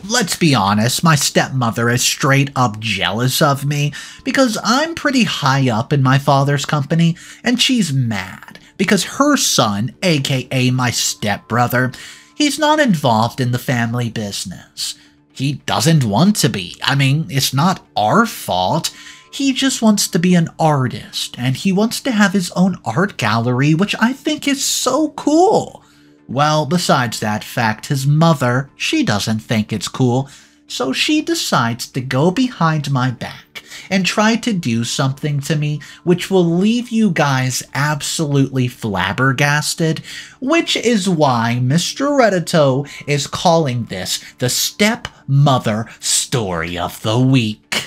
let's be honest, my stepmother is straight up jealous of me because I'm pretty high up in my father's company, and she's mad because her son, aka my stepbrother, he's not involved in the family business. He doesn't want to be. I mean, it's not our fault. He just wants to be an artist, and he wants to have his own art gallery, which I think is so cool. Well, besides that fact, his mother, she doesn't think it's cool, so she decides to go behind my back and try to do something to me which will leave you guys absolutely flabbergasted, which is why Mr. Redito is calling this the Stepmother Story of the Week.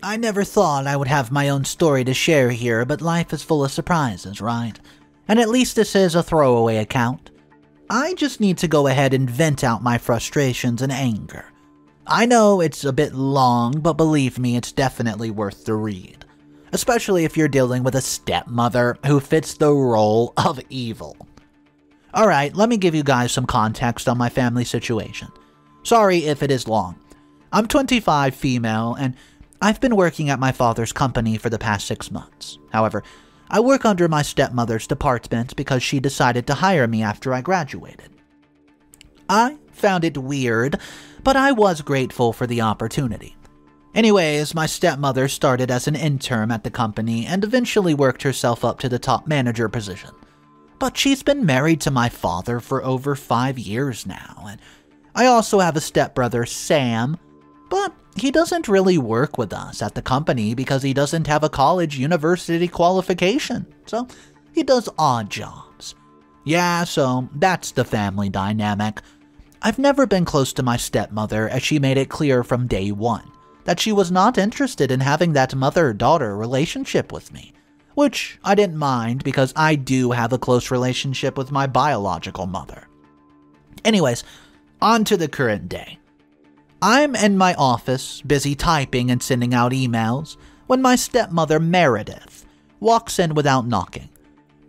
I never thought I would have my own story to share here, but life is full of surprises, right? And at least this is a throwaway account. I just need to go ahead and vent out my frustrations and anger. I know it's a bit long, but believe me, it's definitely worth the read. Especially if you're dealing with a stepmother who fits the role of evil. Alright, let me give you guys some context on my family situation. Sorry if it is long. I'm 25, female, and I've been working at my father's company for the past 6 months. However, I work under my stepmother's department because she decided to hire me after I graduated. I found it weird, but I was grateful for the opportunity. Anyways, my stepmother started as an intern at the company and eventually worked herself up to the top manager position. But she's been married to my father for over 5 years now, and I also have a stepbrother, Sam, but he doesn't really work with us at the company because he doesn't have a university qualification, so he does odd jobs. Yeah, so that's the family dynamic. I've never been close to my stepmother as she made it clear from day one that she was not interested in having that mother-daughter relationship with me, which I didn't mind because I do have a close relationship with my biological mother. Anyways, on to the current day. I'm in my office, busy typing and sending out emails, when my stepmother, Meredith, walks in without knocking.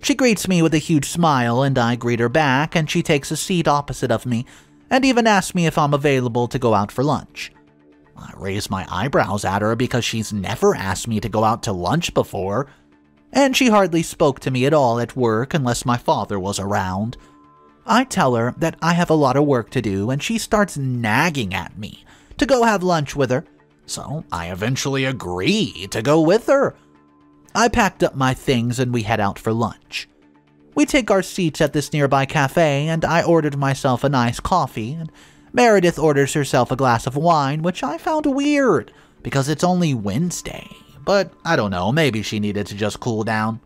She greets me with a huge smile, and I greet her back, and she takes a seat opposite of me, and even asks me if I'm available to go out for lunch. I raise my eyebrows at her because she's never asked me to go out to lunch before, and she hardly spoke to me at all at work unless my father was around. I tell her that I have a lot of work to do, and she starts nagging at me to go have lunch with her, so I eventually agree to go with her. I packed up my things and we head out for lunch. We take our seats at this nearby cafe, and I ordered myself a nice coffee, and Meredith orders herself a glass of wine, which I found weird because it's only Wednesday, but I don't know, maybe she needed to just cool down.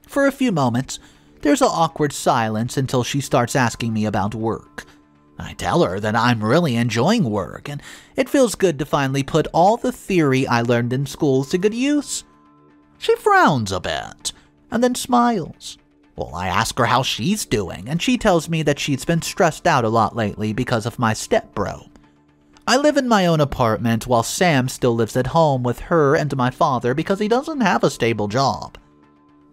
For a few moments, there's an awkward silence until she starts asking me about work. I tell her that I'm really enjoying work, and it feels good to finally put all the theory I learned in school to good use. She frowns a bit, and then smiles. Well, I ask her how she's doing, and she tells me that she's been stressed out a lot lately because of my stepbro. I live in my own apartment while Sam still lives at home with her and my father because he doesn't have a stable job.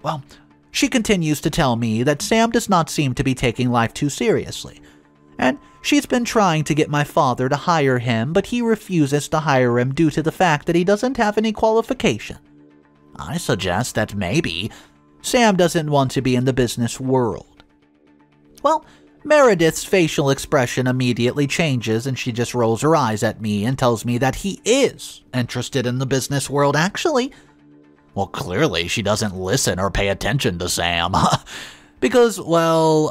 Well, she continues to tell me that Sam does not seem to be taking life too seriously, and she's been trying to get my father to hire him, but he refuses to hire him due to the fact that he doesn't have any qualification. I suggest that maybe Sam doesn't want to be in the business world. Well, Meredith's facial expression immediately changes and she just rolls her eyes at me and tells me that he is interested in the business world actually. Well, clearly she doesn't listen or pay attention to Sam. Because, well,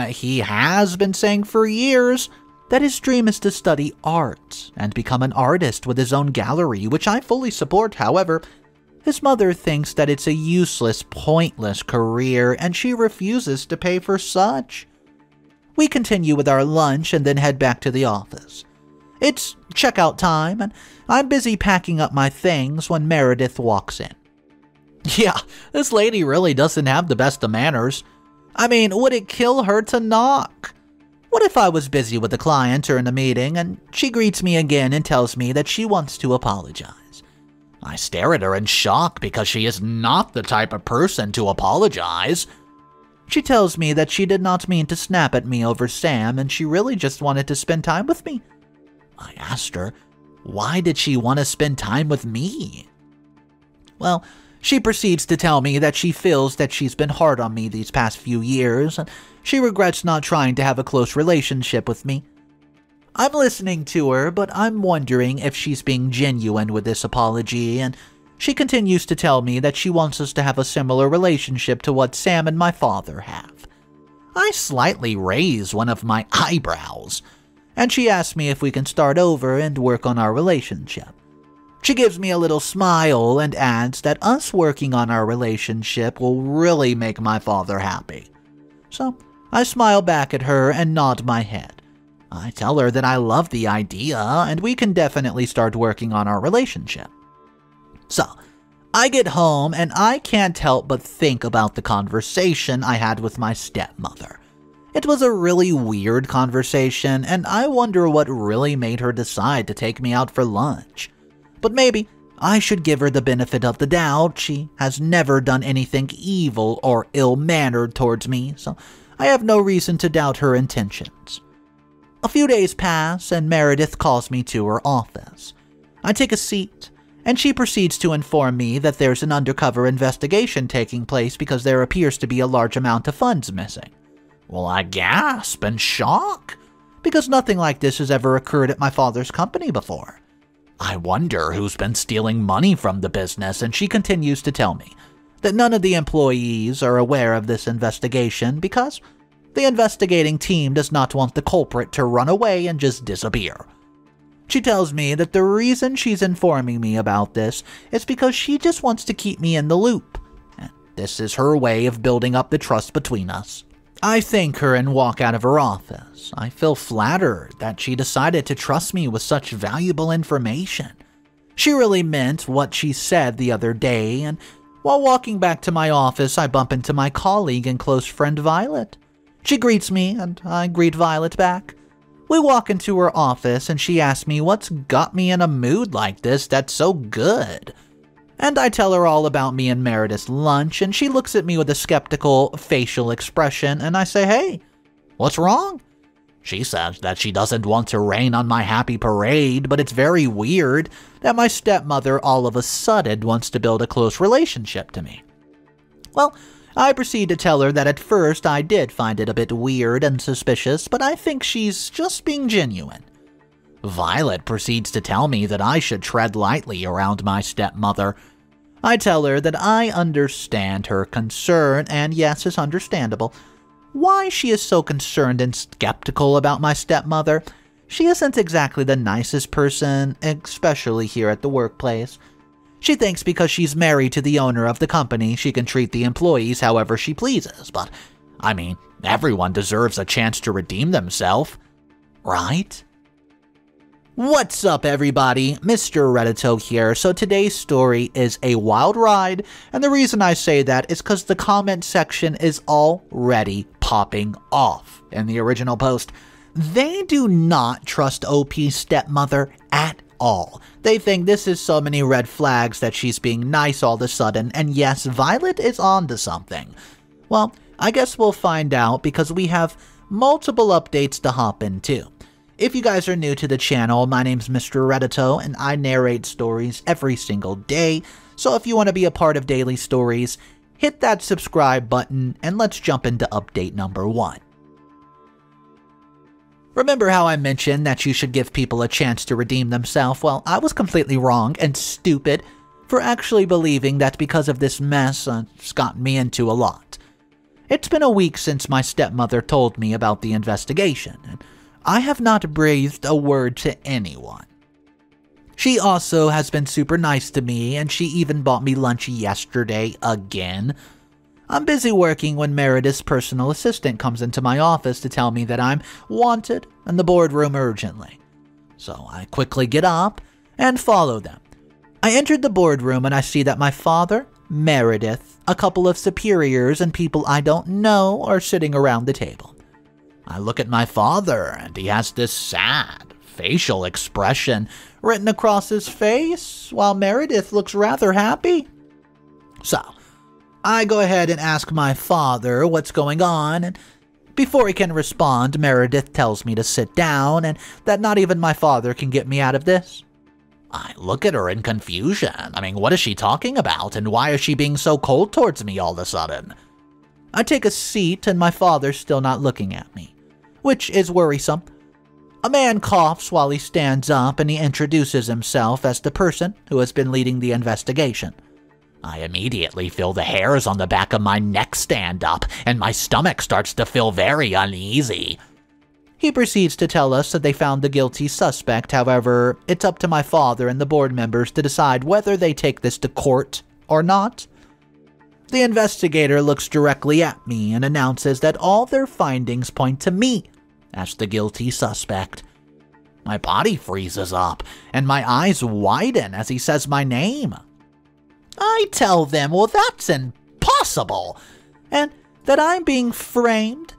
he has been saying for years that his dream is to study art and become an artist with his own gallery, which I fully support. However, his mother thinks that it's a useless, pointless career, and she refuses to pay for such. We continue with our lunch and then head back to the office. It's checkout time, and I'm busy packing up my things when Meredith walks in. Yeah, this lady really doesn't have the best of manners. I mean, would it kill her to knock? What if I was busy with a client during the meeting, and she greets me again and tells me that she wants to apologize? I stare at her in shock because she is not the type of person to apologize. She tells me that she did not mean to snap at me over Sam and she really just wanted to spend time with me. I asked her, why did she want to spend time with me? Well, she proceeds to tell me that she feels that she's been hard on me these past few years, and she regrets not trying to have a close relationship with me. I'm listening to her, but I'm wondering if she's being genuine with this apology, and she continues to tell me that she wants us to have a similar relationship to what Sam and my father have. I slightly raise one of my eyebrows, and she asks me if we can start over and work on our relationship. She gives me a little smile and adds that us working on our relationship will really make my father happy. So I smile back at her and nod my head. I tell her that I love the idea and we can definitely start working on our relationship. So I get home and I can't help but think about the conversation I had with my stepmother. It was a really weird conversation, and I wonder what really made her decide to take me out for lunch. But maybe I should give her the benefit of the doubt. She has never done anything evil or ill-mannered towards me, so I have no reason to doubt her intentions. A few days pass, and Meredith calls me to her office. I take a seat, and she proceeds to inform me that there's an undercover investigation taking place because there appears to be a large amount of funds missing. Well, I gasp in shock, because nothing like this has ever occurred at my father's company before. I wonder who's been stealing money from the business, and she continues to tell me that none of the employees are aware of this investigation because the investigating team does not want the culprit to run away and just disappear. She tells me that the reason she's informing me about this is because she just wants to keep me in the loop. And this is her way of building up the trust between us. I thank her and walk out of her office. I feel flattered that she decided to trust me with such valuable information. She really meant what she said the other day, and while walking back to my office, I bump into my colleague and close friend Violet. She greets me, and I greet Violet back. We walk into her office, and she asks me what's got me in a mood like this that's so good. And I tell her all about me and Meredith's lunch, and she looks at me with a skeptical facial expression, and I say, hey, what's wrong? She says that she doesn't want to rain on my happy parade, but it's very weird that my stepmother all of a sudden wants to build a close relationship to me. Well, I proceed to tell her that at first I did find it a bit weird and suspicious, but I think she's just being genuine. Violet proceeds to tell me that I should tread lightly around my stepmother. I tell her that I understand her concern, and yes, it's understandable. Why she is so concerned and skeptical about my stepmother? She isn't exactly the nicest person, especially here at the workplace. She thinks because she's married to the owner of the company, she can treat the employees however she pleases, but, I mean, everyone deserves a chance to redeem themselves, right? What's up, everybody? Mr. Reddito here. So today's story is a wild ride, and the reason I say that is because the comment section is already popping off in the original post. They do not trust OP's stepmother at all. They think this is so many red flags that she's being nice all of a sudden, and yes, Violet is onto something. Well, I guess we'll find out because we have multiple updates to hop into. If you guys are new to the channel, my name's Mr. Reddito, and I narrate stories every single day, so if you want to be a part of daily stories, hit that subscribe button, and let's jump into update number 1. Remember how I mentioned that you should give people a chance to redeem themselves? Well, I was completely wrong and stupid for actually believing that because of this mess, it's gotten me into a lot. It's been a week since my stepmother told me about the investigation, and I have not breathed a word to anyone. She also has been super nice to me, and she even bought me lunch yesterday again. I'm busy working when Meredith's personal assistant comes into my office to tell me that I'm wanted in the boardroom urgently. So I quickly get up and follow them. I entered the boardroom and I see that my father, Meredith, a couple of superiors, and people I don't know are sitting around the table. I look at my father, and he has this sad facial expression written across his face, while Meredith looks rather happy. So, I go ahead and ask my father what's going on, and Before he can respond, Meredith tells me to sit down and that not even my father can get me out of this. I look at her in confusion. What is she talking about, and why is she being so cold towards me all of a sudden? I take a seat and my father's still not looking at me, which is worrisome. A man coughs while he stands up and he introduces himself as the person who has been leading the investigation. I immediately feel the hairs on the back of my neck stand up, and my stomach starts to feel very uneasy. He proceeds to tell us that they found the guilty suspect. However, it's up to my father and the board members to decide whether they take this to court or not. The investigator looks directly at me and announces that all their findings point to me as the guilty suspect. My body freezes up, and my eyes widen as he says my name. I tell them, well, that's impossible, and that I'm being framed.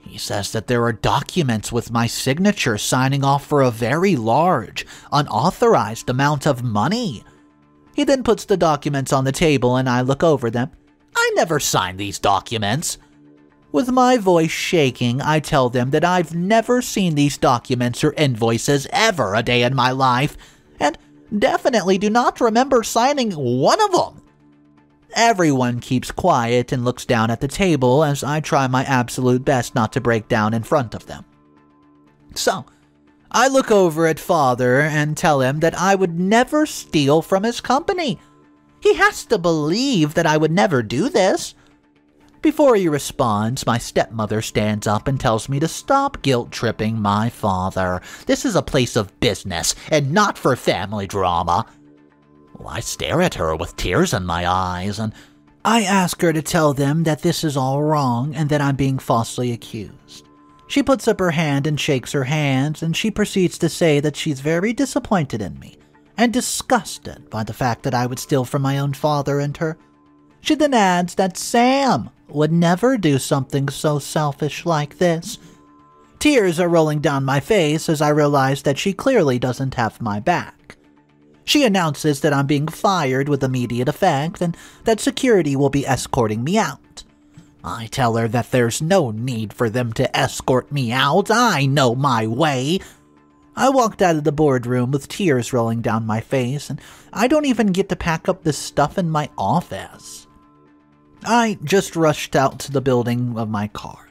He says that there are documents with my signature signing off for a very large, unauthorized amount of money. He then puts the documents on the table and I look over them. I never signed these documents. With my voice shaking, I tell them that I've never seen these documents or invoices ever a day in my life, and definitely do not remember signing one of them. Everyone keeps quiet and looks down at the table as I try my absolute best not to break down in front of them. So, I look over at Father and tell him that I would never steal from his company. He has to believe that I would never do this. Before he responds, my stepmother stands up and tells me to stop guilt-tripping my father. This is a place of business and not for family drama. Well, I stare at her with tears in my eyes, and I ask her to tell them that this is all wrong and that I'm being falsely accused. She puts up her hand and shakes her hands, and she proceeds to say that she's very disappointed in me and disgusted by the fact that I would steal from my own father and her. She then adds that Sam would never do something so selfish like this. Tears are rolling down my face as I realize that she clearly doesn't have my back. She announces that I'm being fired with immediate effect and that security will be escorting me out. I tell her that there's no need for them to escort me out. I know my way. I walked out of the boardroom with tears rolling down my face, and I don't even get to pack up the stuff in my office. I just rushed out to the building of my car.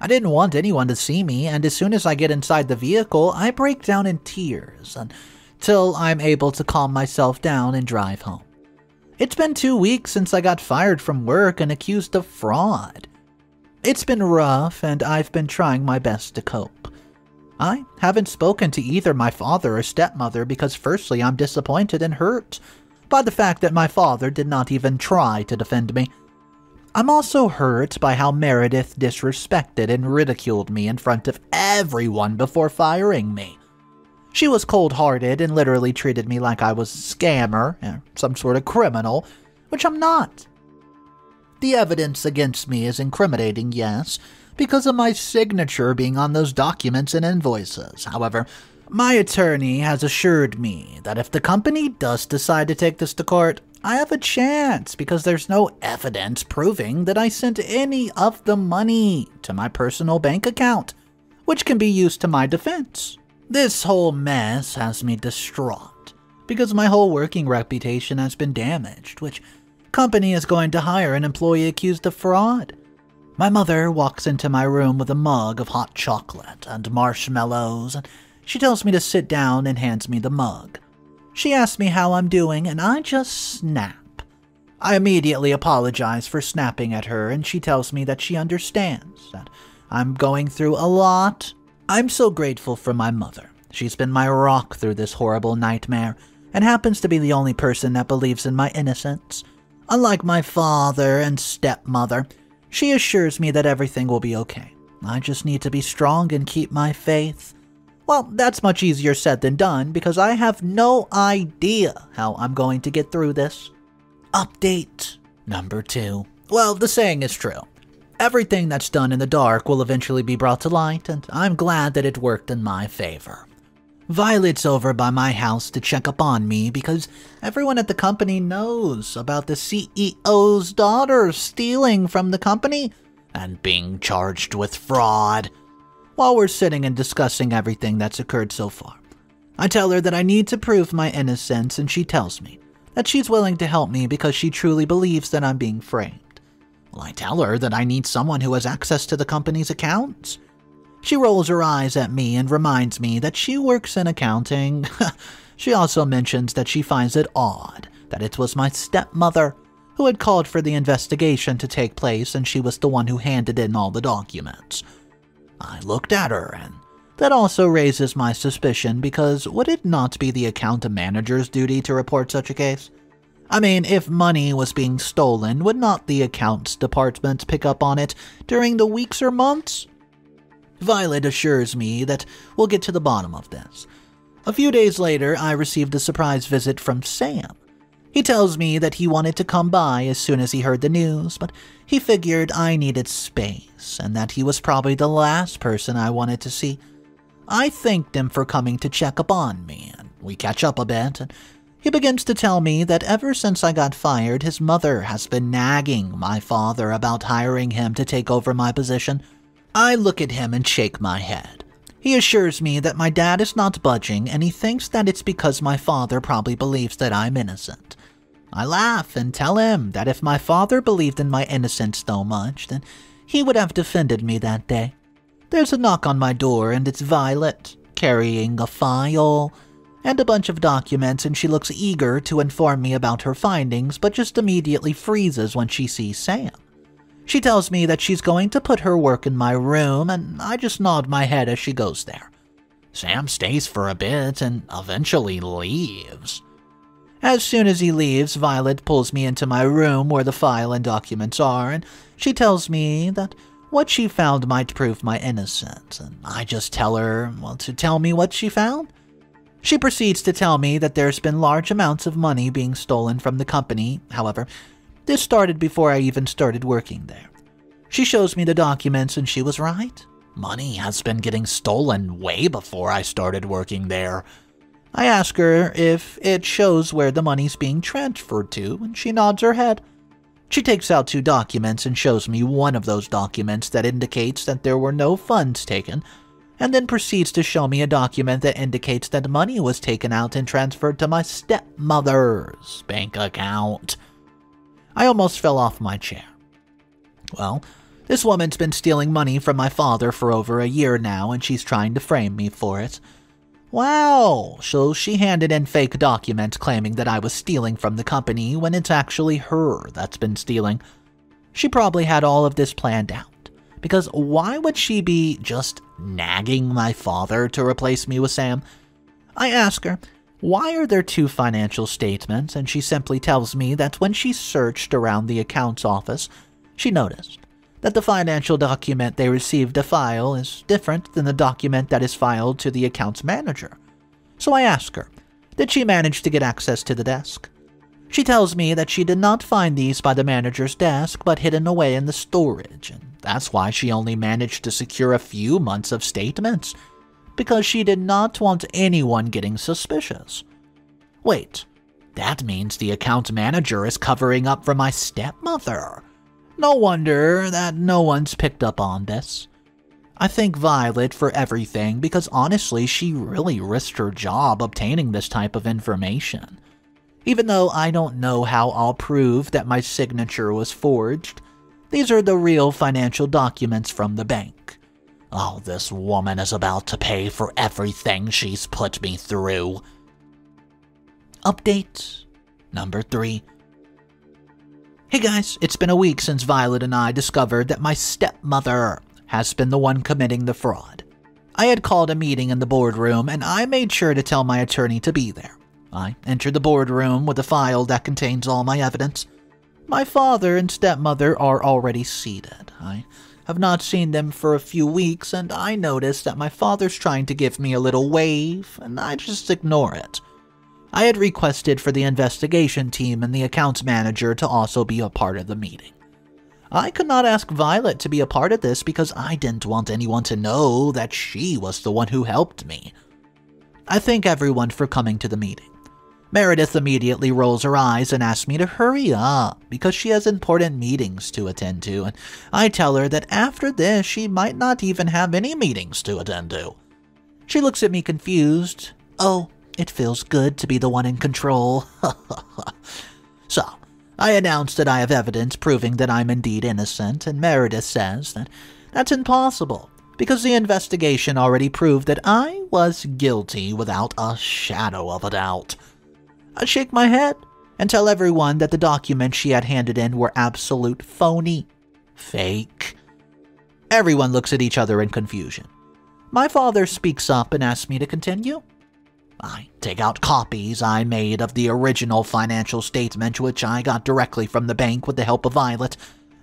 I didn't want anyone to see me, and as soon as I get inside the vehicle, I break down in tears until I'm able to calm myself down and drive home. It's been 2 weeks since I got fired from work and accused of fraud. It's been rough, and I've been trying my best to cope. I haven't spoken to either my father or stepmother because firstly I'm disappointed and hurt by the fact that my father did not even try to defend me. I'm also hurt by how Meredith disrespected and ridiculed me in front of everyone before firing me. She was cold-hearted and literally treated me like I was a scammer or some sort of criminal, which I'm not. The evidence against me is incriminating, yes, because of my signature being on those documents and invoices. However, my attorney has assured me that if the company does decide to take this to court, I have a chance because there's no evidence proving that I sent any of the money to my personal bank account, which can be used to my defense. This whole mess has me distraught because my whole working reputation has been damaged, which company is going to hire an employee accused of fraud? My mother walks into my room with a mug of hot chocolate and marshmallows, and she tells me to sit down and hands me the mug. She asks me how I'm doing, and I just snap. I immediately apologize for snapping at her, and she tells me that she understands, that I'm going through a lot. I'm so grateful for my mother. She's been my rock through this horrible nightmare, and happens to be the only person that believes in my innocence. Unlike my father and stepmother, she assures me that everything will be okay. I just need to be strong and keep my faith. Well, that's much easier said than done because I have no idea how I'm going to get through this. Update number 2. Well, the saying is true. Everything that's done in the dark will eventually be brought to light, and I'm glad that it worked in my favor. Violet's over by my house to check up on me because everyone at the company knows about the CEO's daughter stealing from the company and being charged with fraud. While we're sitting and discussing everything that's occurred so far, I tell her that I need to prove my innocence, and she tells me that she's willing to help me because she truly believes that I'm being framed. Well, I tell her that I need someone who has access to the company's accounts. She rolls her eyes at me and reminds me that she works in accounting. She also mentions that she finds it odd that it was my stepmother who had called for the investigation to take place, and she was the one who handed in all the documents. I looked at her, and that also raises my suspicion, because would it not be the account manager's duty to report such a case? I mean, if money was being stolen, would not the accounts department pick up on it during the weeks or months? Violet assures me that we'll get to the bottom of this. A few days later, I received a surprise visit from Sam. He tells me that he wanted to come by as soon as he heard the news, but he figured I needed space, and that he was probably the last person I wanted to see. I thanked him for coming to check up on me, and we catch up a bit, and he begins to tell me that ever since I got fired, his mother has been nagging my father about hiring him to take over my position. I look at him and shake my head. He assures me that my dad is not budging, and he thinks that it's because my father probably believes that I'm innocent. I laugh and tell him that if my father believed in my innocence so much, then he would have defended me that day. There's a knock on my door, and it's Violet, carrying a file and a bunch of documents, and she looks eager to inform me about her findings, but just immediately freezes when she sees Sam. She tells me that she's going to put her work in my room, and I just nod my head as she goes there. Sam stays for a bit and eventually leaves. As soon as he leaves, Violet pulls me into my room where the file and documents are, and she tells me that what she found might prove my innocence, and I just tell her, to tell me what she found. She proceeds to tell me that there's been large amounts of money being stolen from the company. However, this started before I even started working there. She shows me the documents, and she was right. Money has been getting stolen way before I started working there. I ask her if it shows where the money's being transferred to, and she nods her head. She takes out 2 documents and shows me one of those documents that indicates that there were no funds taken, and then proceeds to show me a document that indicates that money was taken out and transferred to my stepmother's bank account. I almost fell off my chair. Well, this woman's been stealing money from my father for over a year now, and she's trying to frame me for it. Wow, so she handed in fake documents claiming that I was stealing from the company when it's actually her that's been stealing. She probably had all of this planned out, because why would she be just nagging my father to replace me with Sam? I ask her, why are there 2 financial statements, and she simply tells me that when she searched around the accounts office, she noticed that the financial document they received to file is different than the document that is filed to the accounts manager. So I ask her, did she manage to get access to the desk? She tells me that she did not find these by the manager's desk, but hidden away in the storage, and that's why she only managed to secure a few months of statements, because she did not want anyone getting suspicious. Wait, that means the account manager is covering up for my stepmother. No wonder that no one's picked up on this. I thank Violet for everything, because honestly, she really risked her job obtaining this type of information. Even though I don't know how I'll prove that my signature was forged, these are the real financial documents from the bank. Oh, this woman is about to pay for everything she's put me through. Update number 3. Hey guys, it's been a week since Violet and I discovered that my stepmother has been the one committing the fraud. I had called a meeting in the boardroom, and I made sure to tell my attorney to be there. I entered the boardroom with a file that contains all my evidence. My father and stepmother are already seated. I have not seen them for a few weeks, and I noticed that my father's trying to give me a little wave, and I just ignore it. I had requested for the investigation team and the accounts manager to also be a part of the meeting. I could not ask Violet to be a part of this because I didn't want anyone to know that she was the one who helped me. I thank everyone for coming to the meeting. Meredith immediately rolls her eyes and asks me to hurry up because she has important meetings to attend to, and I tell her that after this she might not even have any meetings to attend to. She looks at me confused. Oh, it feels good to be the one in control. So, I announce that I have evidence proving that I'm indeed innocent, and Meredith says that that's impossible because the investigation already proved that I was guilty without a shadow of a doubt. I shake my head and tell everyone that the documents she had handed in were absolute phony. Fake. Everyone looks at each other in confusion. My father speaks up and asks me to continue. I take out copies I made of the original financial statement, which I got directly from the bank with the help of Violet,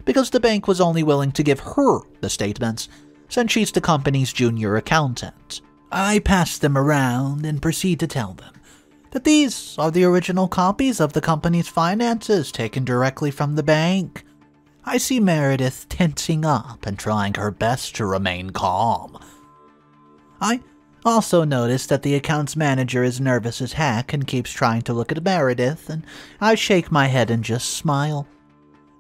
because the bank was only willing to give her the statements, since she's the company's junior accountant. I pass them around and proceed to tell them that these are the original copies of the company's finances taken directly from the bank. I see Meredith tensing up and trying her best to remain calm. I also notice that the accounts manager is nervous as heck and keeps trying to look at Meredith, and I shake my head and just smile.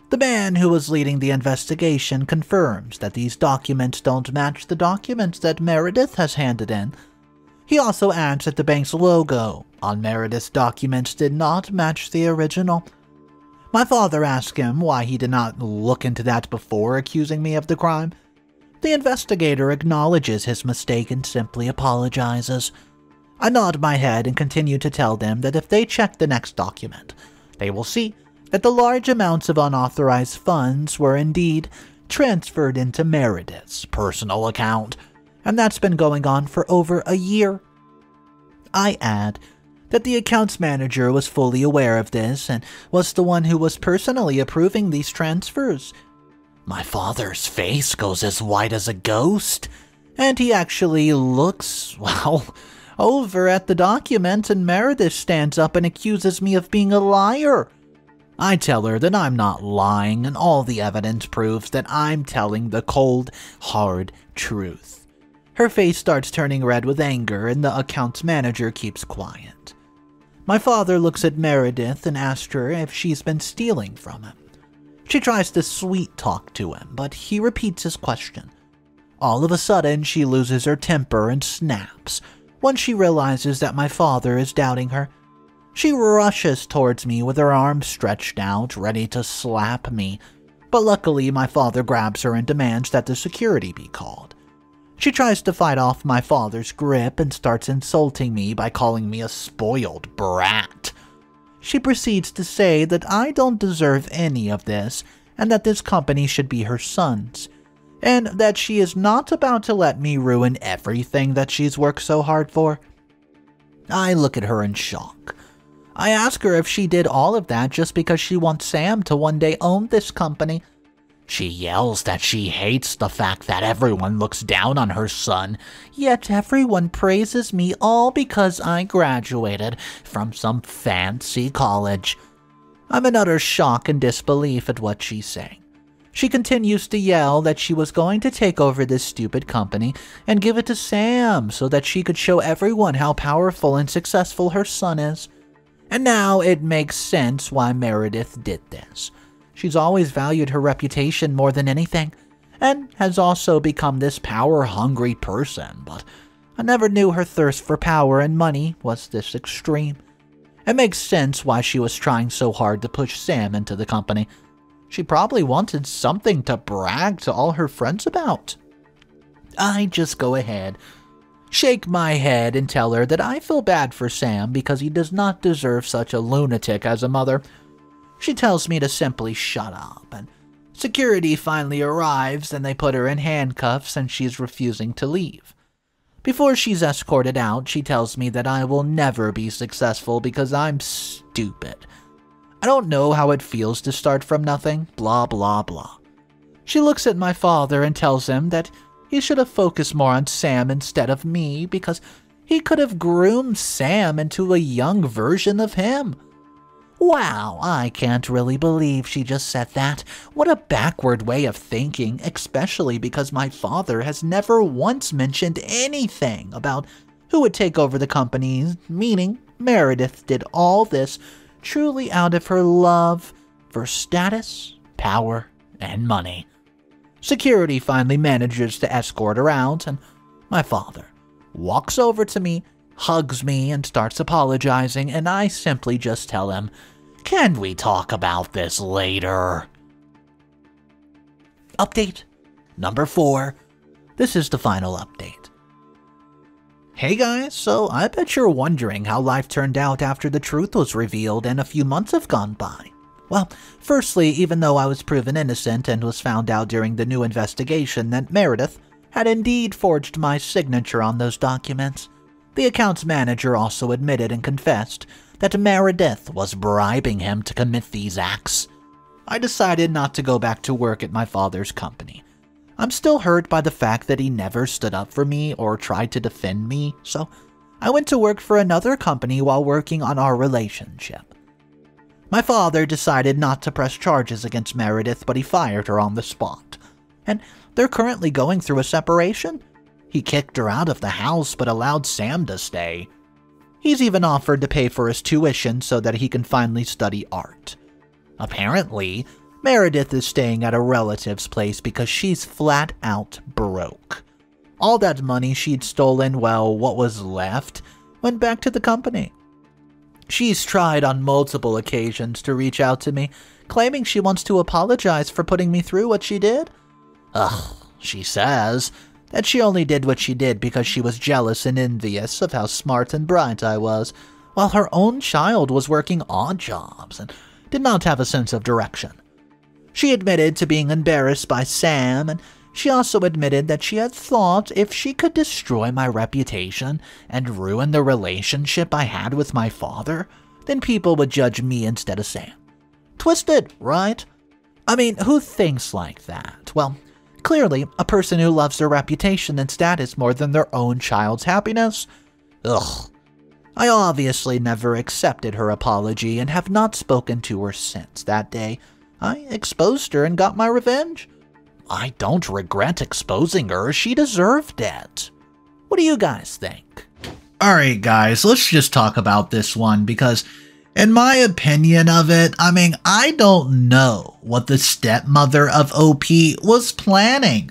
The man who was leading the investigation confirms that these documents don't match the documents that Meredith has handed in. He also adds that the bank's logo on Meredith's documents did not match the original. My father asks him why he did not look into that before accusing me of the crime. The investigator acknowledges his mistake and simply apologizes. I nod my head and continue to tell them that if they check the next document, they will see that the large amounts of unauthorized funds were indeed transferred into Meredith's personal account, and that's been going on for over a year. I add that the accounts manager was fully aware of this and was the one who was personally approving these transfers. My father's face goes as white as a ghost, and he actually looks, over at the document, and Meredith stands up and accuses me of being a liar. I tell her that I'm not lying, and all the evidence proves that I'm telling the cold, hard truth. Her face starts turning red with anger, and the accounts manager keeps quiet. My father looks at Meredith and asks her if she's been stealing from him. She tries to sweet-talk to him, but he repeats his question. All of a sudden, she loses her temper and snaps when she realizes that my father is doubting her. She rushes towards me with her arms stretched out, ready to slap me, but luckily my father grabs her and demands that the security be called. She tries to fight off my father's grip and starts insulting me by calling me a spoiled brat. She proceeds to say that I don't deserve any of this, and that this company should be her son's, and that she is not about to let me ruin everything that she's worked so hard for. I look at her in shock. I ask her if she did all of that just because she wants Sam to one day own this company. She yells that she hates the fact that everyone looks down on her son, yet everyone praises me all because I graduated from some fancy college. I'm in utter shock and disbelief at what she's saying. She continues to yell that she was going to take over this stupid company and give it to Sam so that she could show everyone how powerful and successful her son is. And now it makes sense why Meredith did this. She's always valued her reputation more than anything, and has also become this power-hungry person, but I never knew her thirst for power and money was this extreme. It makes sense why she was trying so hard to push Sam into the company. She probably wanted something to brag to all her friends about. I just go ahead, shake my head, and tell her that I feel bad for Sam because he does not deserve such a lunatic as a mother. She tells me to simply shut up, and security finally arrives and they put her in handcuffs and she's refusing to leave. Before she's escorted out, she tells me that I will never be successful because I'm stupid. I don't know how it feels to start from nothing, blah blah blah. She looks at my father and tells him that he should have focused more on Sam instead of me because he could have groomed Sam into a young version of him. Wow, I can't really believe she just said that. What a backward way of thinking, especially because my father has never once mentioned anything about who would take over the company, meaning Meredith did all this truly out of her love for status, power, and money. Security finally manages to escort her out, and my father walks over to me, hugs me, and starts apologizing, and I simply just tell him, "Can we talk about this later?" Update number 4. This is the final update. Hey guys, so I bet you're wondering how life turned out after the truth was revealed and a few months have gone by. Well, firstly, even though I was proven innocent and was found out during the new investigation that Meredith had indeed forged my signature on those documents, the accounts manager also admitted and confessed that Meredith was bribing him to commit these acts. I decided not to go back to work at my father's company. I'm still hurt by the fact that he never stood up for me or tried to defend me, so I went to work for another company while working on our relationship. My father decided not to press charges against Meredith, but he fired her on the spot. And they're currently going through a separation. He kicked her out of the house but allowed Sam to stay. He's even offered to pay for his tuition so that he can finally study art. Apparently, Meredith is staying at a relative's place because she's flat out broke. All that money she'd stolen, well, what was left, went back to the company. She's tried on multiple occasions to reach out to me, claiming she wants to apologize for putting me through what she did. She says that she only did what she did because she was jealous and envious of how smart and bright I was, while her own child was working odd jobs and did not have a sense of direction. She admitted to being embarrassed by Sam, and she also admitted that she had thought if she could destroy my reputation and ruin the relationship I had with my father, then people would judge me instead of Sam. Twisted, right? I mean, who thinks like that? Well, clearly, a person who loves their reputation and status more than their own child's happiness? Ugh. I obviously never accepted her apology and have not spoken to her since that day. I exposed her and got my revenge. I don't regret exposing her. She deserved it. What do you guys think? Alright guys, let's just talk about this one because in my opinion of it, I don't know what the stepmother of OP was planning.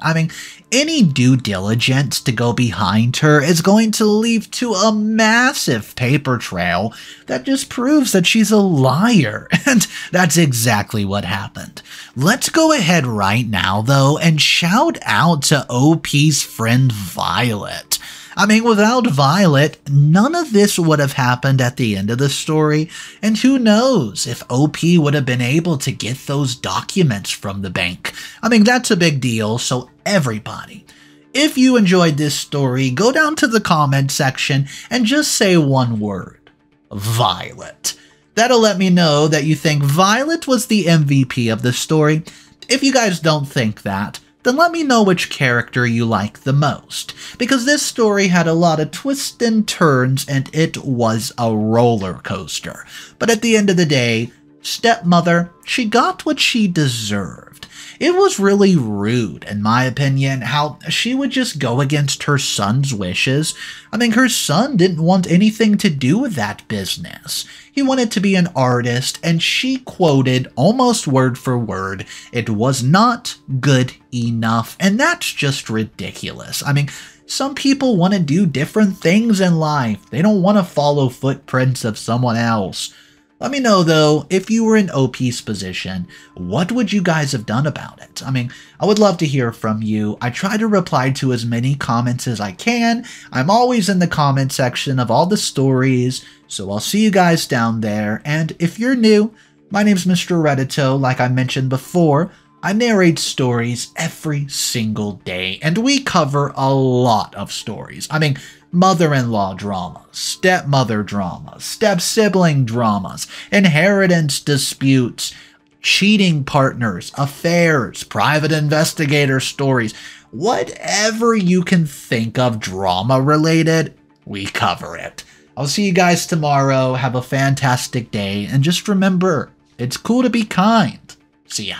Any due diligence to go behind her is going to lead to a massive paper trail that just proves that she's a liar, and that's exactly what happened. Let's go ahead right now, though, and shout out to OP's friend Violet. Without Violet, none of this would have happened at the end of the story, and who knows if OP would have been able to get those documents from the bank. That's a big deal, so everybody, if you enjoyed this story, go down to the comment section and just say one word: Violet. That'll let me know that you think Violet was the MVP of the story. If you guys don't think that, then let me know which character you like the most, because this story had a lot of twists and turns and it was a roller coaster. But at the end of the day, stepmother, she got what she deserved. It was really rude, in my opinion, how she would just go against her son's wishes. Her son didn't want anything to do with that business. He wanted to be an artist, and she quoted, almost word for word, "It was not good enough," and that's just ridiculous. Some people want to do different things in life. They don't want to follow footprints of someone else. Let me know, though, if you were in OP's position, what would you guys have done about it? I would love to hear from you. I try to reply to as many comments as I can. I'm always in the comment section of all the stories, so I'll see you guys down there. And if you're new, my name's Mr. Reddito. Like I mentioned before, I narrate stories every single day, and we cover a lot of stories. Mother-in-law dramas, stepmother dramas, step-sibling dramas, inheritance disputes, cheating partners, affairs, private investigator stories. Whatever you can think of drama-related, we cover it. I'll see you guys tomorrow. Have a fantastic day, and just remember, it's cool to be kind. See ya.